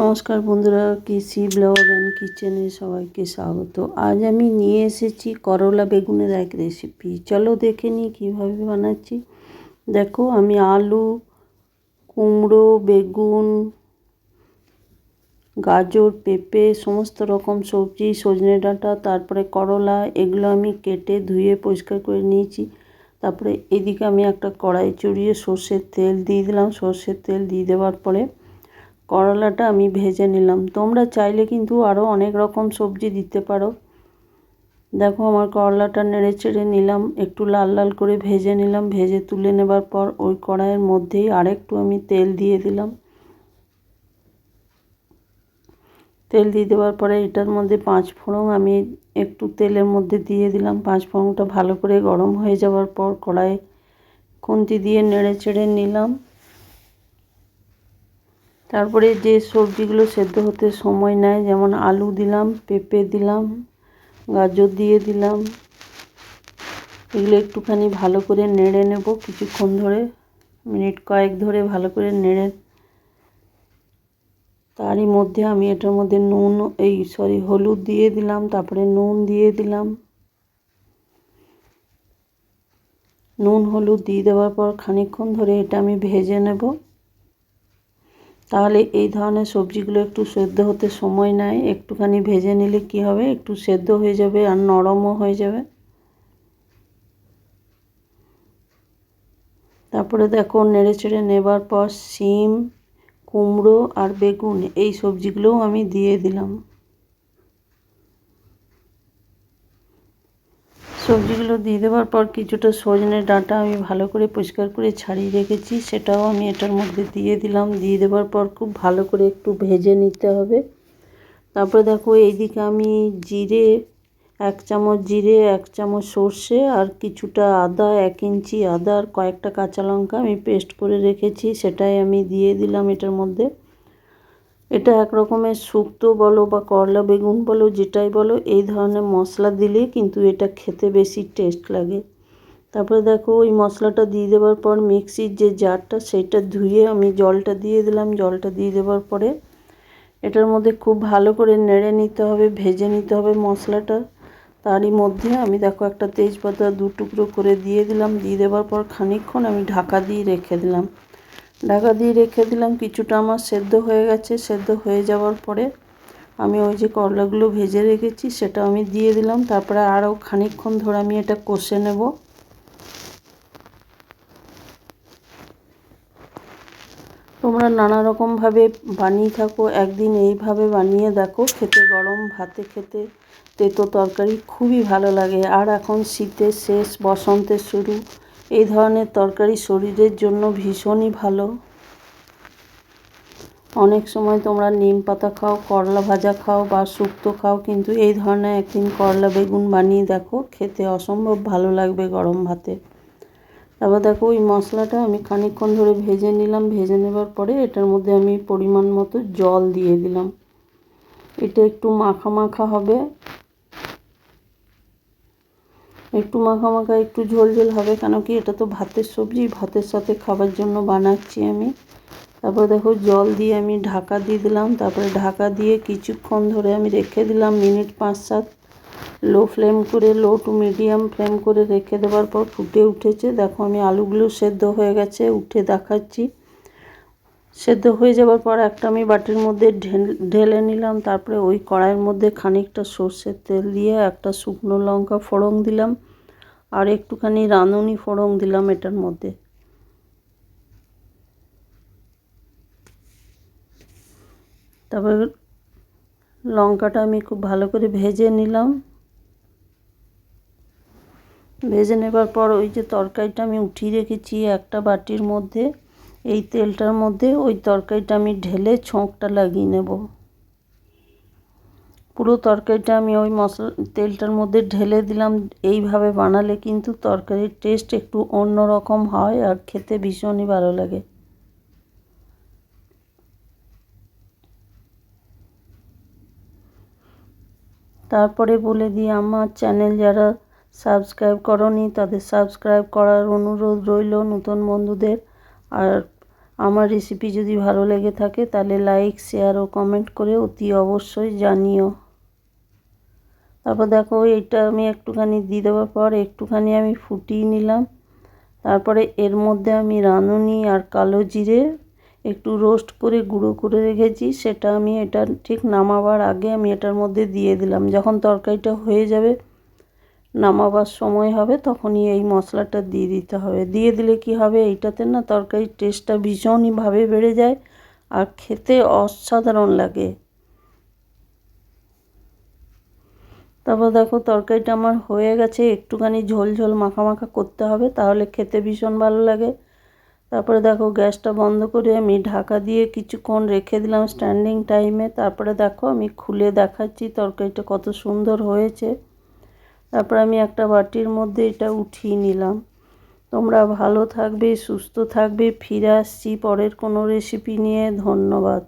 নমস্কার বন্ধুরা, কৃষি ব্লগ অ্যান্ড কিচেনে সবাইকে স্বাগত। আজ আমি নিয়ে এসেছি করলা বেগুনের এক রেসিপি। চলো দেখে নিই কীভাবে বানাচ্ছি। দেখো, আমি আলু, কুমড়ো, বেগুন, গাজর, পেঁপে, সমস্ত রকম সবজি, সজনে ডাঁটা, তারপরে করলা, এগুলো আমি কেটে ধুয়ে পরিষ্কার করে নিয়েছি। তারপরে এদিকে আমি একটা কড়াই চড়িয়ে সর্ষের তেল দিয়ে দিলাম। সর্ষের তেল দিয়ে দেওয়ার পরে করলাটা আমি ভেজে নিলাম। তোমরা চাইলে কিন্তু আরও অনেক রকম সবজি দিতে পারো। দেখো, আমার করলাটা নেড়ে চেড়ে নিলাম, একটু লাল লাল করে ভেজে নিলাম। ভেজে তুলে নেবার পর ওই কড়াইয়ের মধ্যেই আরেকটু আমি তেল দিয়ে দিলাম। তেল দিয়ে দেওয়ার পরে এটার মধ্যে 5 ফোড়ন আমি একটু তেলের মধ্যে দিয়ে দিলাম। 5 ফোড়নটা ভালো করে গরম হয়ে যাওয়ার পর কড়াই খুন্তি দিয়ে নেড়ে চেড়ে নিলাম। তারপরে যে সবজিগুলো সেদ্ধ হতে সময় নেয়, যেমন আলু দিলাম, পেঁপে দিলাম, গাজর দিয়ে দিলাম, এগুলো একটুখানি ভালো করে নেড়ে নেব কিছুক্ষণ ধরে, মিনিট কয়েক ধরে ভালো করে নেড়ে। তারই মধ্যে আমি এটার মধ্যে হলুদ দিয়ে দিলাম, তারপরে নুন দিয়ে দিলাম। নুন হলুদ দিয়ে দেওয়ার পর খানিকক্ষণ ধরে এটা আমি ভেজে নেব। তাহলে এই ধরনের সবজিগুলো একটু সেদ্ধ হতে সময় নেয়। একটুখানি ভেজে নিলে কি হবে, একটু সেদ্ধ হয়ে যাবে আর নরমও হয়ে যাবে। তারপরে দেখো, নেড়ে চেড়ে নেবার পর শিম, কুমড়ো আর বেগুন এই সবজিগুলোও আমি দিয়ে দিলাম। সবজিগুলো দিয়ে দেওয়ার পর কিছুটা সজনে ডাঁটা আমি ভালো করে পরিষ্কার করে ছাড়িয়ে রেখেছি, সেটাও আমি এটার মধ্যে দিয়ে দিলাম। দিয়ে দেওয়ার পর খুব ভালো করে একটু ভেজে নিতে হবে। তারপরে দেখো, এইদিকে আমি জিরে 1 চামচ, জিরে 1 চামচ, সর্ষে আর কিছুটা আদা, 1 ইঞ্চি আদা আর কয়েকটা কাঁচা লঙ্কা আমি পেস্ট করে রেখেছি, সেটাই আমি দিয়ে দিলাম এটার মধ্যে। এটা এক রকমের শুক্তো বলো বা করলা বেগুন বলো, যেটাই বলো, এই ধরনের মশলা দিলে কিন্তু এটা খেতে বেশি টেস্ট লাগে। তারপরে দেখো, ওই মশলাটা দিয়ে দেওয়ার পর মিক্সির যে জারটা সেটা ধুয়ে আমি জলটা দিয়ে দিলাম। জলটা দিয়ে দেওয়ার পরে এটার মধ্যে খুব ভালো করে নেড়ে নিতে হবে, ভেজে নিতে হবে মশলাটা। তারই মধ্যে আমি দেখো একটা তেজপাতা 2 টুকরো করে দিয়ে দিলাম। দিয়ে দেওয়ার পর খানিকক্ষণ আমি ঢাকা দিয়ে রেখে দিলাম। কিছুটা আমার সেদ্ধ হয়ে গেছে। সেদ্ধ হয়ে যাওয়ার পরে আমি ওই যে করলাগুলো ভেজে রেখেছি সেটা আমি দিয়ে দিলাম। তারপরে আরও খানিকক্ষণ ধরে আমি এটা কষে নেব। তোমরা নানা রকমভাবে বানিয়ে থাকো, একদিন এইভাবে বানিয়ে দেখো, খেতে গরম ভাতে খেতে তেতো তরকারি খুবই ভালো লাগে। আর এখন শীতের শেষ, বসন্তের শুরু, এই ধরনের তরকারি শরীরের জন্য ভীষণই ভালো। অনেক সময় তোমরা নিম পাতা খাও, করলা ভাজা খাও বা শুক্তো খাও, কিন্তু এই ধরনের একদিন করলা বেগুন বানিয়ে দেখো, খেতে অসম্ভব ভালো লাগবে গরম ভাতে। তারপর দেখো, ওই মশলাটা আমি খানিকক্ষণ ধরে ভেজে নিলাম। ভেজে নেবার পরে এটার মধ্যে আমি পরিমাণ মতো জল দিয়ে দিলাম। এটা একটু মাখা মাখা হবে, একটু মাখা মাখা, একটু ঝোল ঝোল হবে, কেন কি এটা তো ভাতের সবজি, ভাতের সাথে খাবার জন্য বানাচ্ছি আমি। তারপর দেখো, জল দিয়ে আমি ঢাকা দিয়ে দিলাম। তারপরে ঢাকা দিয়ে কিছুক্ষণ ধরে আমি রেখে দিলাম, minute 5-7। Low to medium flame করে রেখে দেওয়ার পর ফুটে উঠেছে। দেখো, আমি আলুগুলো সেদ্ধ হয়ে গেছে, উঠে দেখাচ্ছি। সেদ্ধ হয়ে যাওয়ার পর একটা আমি বাটির মধ্যে ঢেলে নিলাম। তারপরে ওই কড়াইয়ের মধ্যে খানিকটা সর্ষের তেল দিয়ে একটা শুকনো লঙ্কা ফোড়ন দিলাম আর একটুখানি রাঁধুনি ফোড়ন দিলাম এটার মধ্যে। তারপর লঙ্কাটা আমি খুব ভালো করে ভেজে নিলাম। ভেজে নেবার পর ওই যে তরকারিটা আমি উঠিয়ে রেখেছি একটা বাটির মধ্যে, এই তেলটার মধ্যে ওই তরকারিটা আমি ঢেলে ছোঁকটা লাগিয়ে নেব। পুরো তরকারিটা আমি ওই তেলটার মধ্যে ঢেলে দিলাম। এইভাবে বানালে কিন্তু তরকারির টেস্ট একটু অন্য রকম হয় আর খেতে ভীষণই ভালো লাগে। তারপরে বলে দিই, আমার চ্যানেল যারা সাবস্ক্রাইব করনি তাদের সাবস্ক্রাইব করার অনুরোধ রইল নতুন বন্ধুদের। আর আমার রেসিপি যদি ভালো লেগে থাকে তাহলে লাইক, শেয়ার ও কমেন্ট করে অতি অবশ্যই জানিও। তারপর দেখো এটা আমি একটুখানি দিয়ে দেওয়ার পর একটুখানি আমি ফুটিয়ে নিলাম। তারপরে এর মধ্যে আমি রাঁধুনি আর কালো জিরে একটু রোস্ট করে গুঁড়ো করে রেখেছি, সেটা আমি এটা ঠিক নামাবার আগে আমি এটার মধ্যে দিয়ে দিলাম। যখন তরকারিটা হয়ে যাবে, নামাবার সময় হবে, তখনই এই মশলাটা দিয়ে দিতে হবে। দিয়ে দিলে কি হবে, এইটাতে না তরকারির টেস্টটা ভীষণইভাবে বেড়ে যায় আর খেতে অসাধারণ লাগে। তারপর দেখো তরকারিটা আমার হয়ে গেছে, একটুখানি ঝোল ঝোল মাখা মাখা করতে হবে, তাহলে খেতে ভীষণ ভালো লাগে। তারপরে দেখো গ্যাসটা বন্ধ করে আমি ঢাকা দিয়ে কিছুক্ষণ রেখে দিলাম স্ট্যান্ডিং টাইমে। তারপরে দেখো আমি খুলে দেখাচ্ছি তরকারিটা কত সুন্দর হয়েছে। তারপর আমি একটা বাটির মধ্যে এটা উঠিয়ে নিলাম। তোমরা ভালো থাকবে, সুস্থ থাকবে। ফিরে আসছি পরের কোনো রেসিপি নিয়ে। ধন্যবাদ।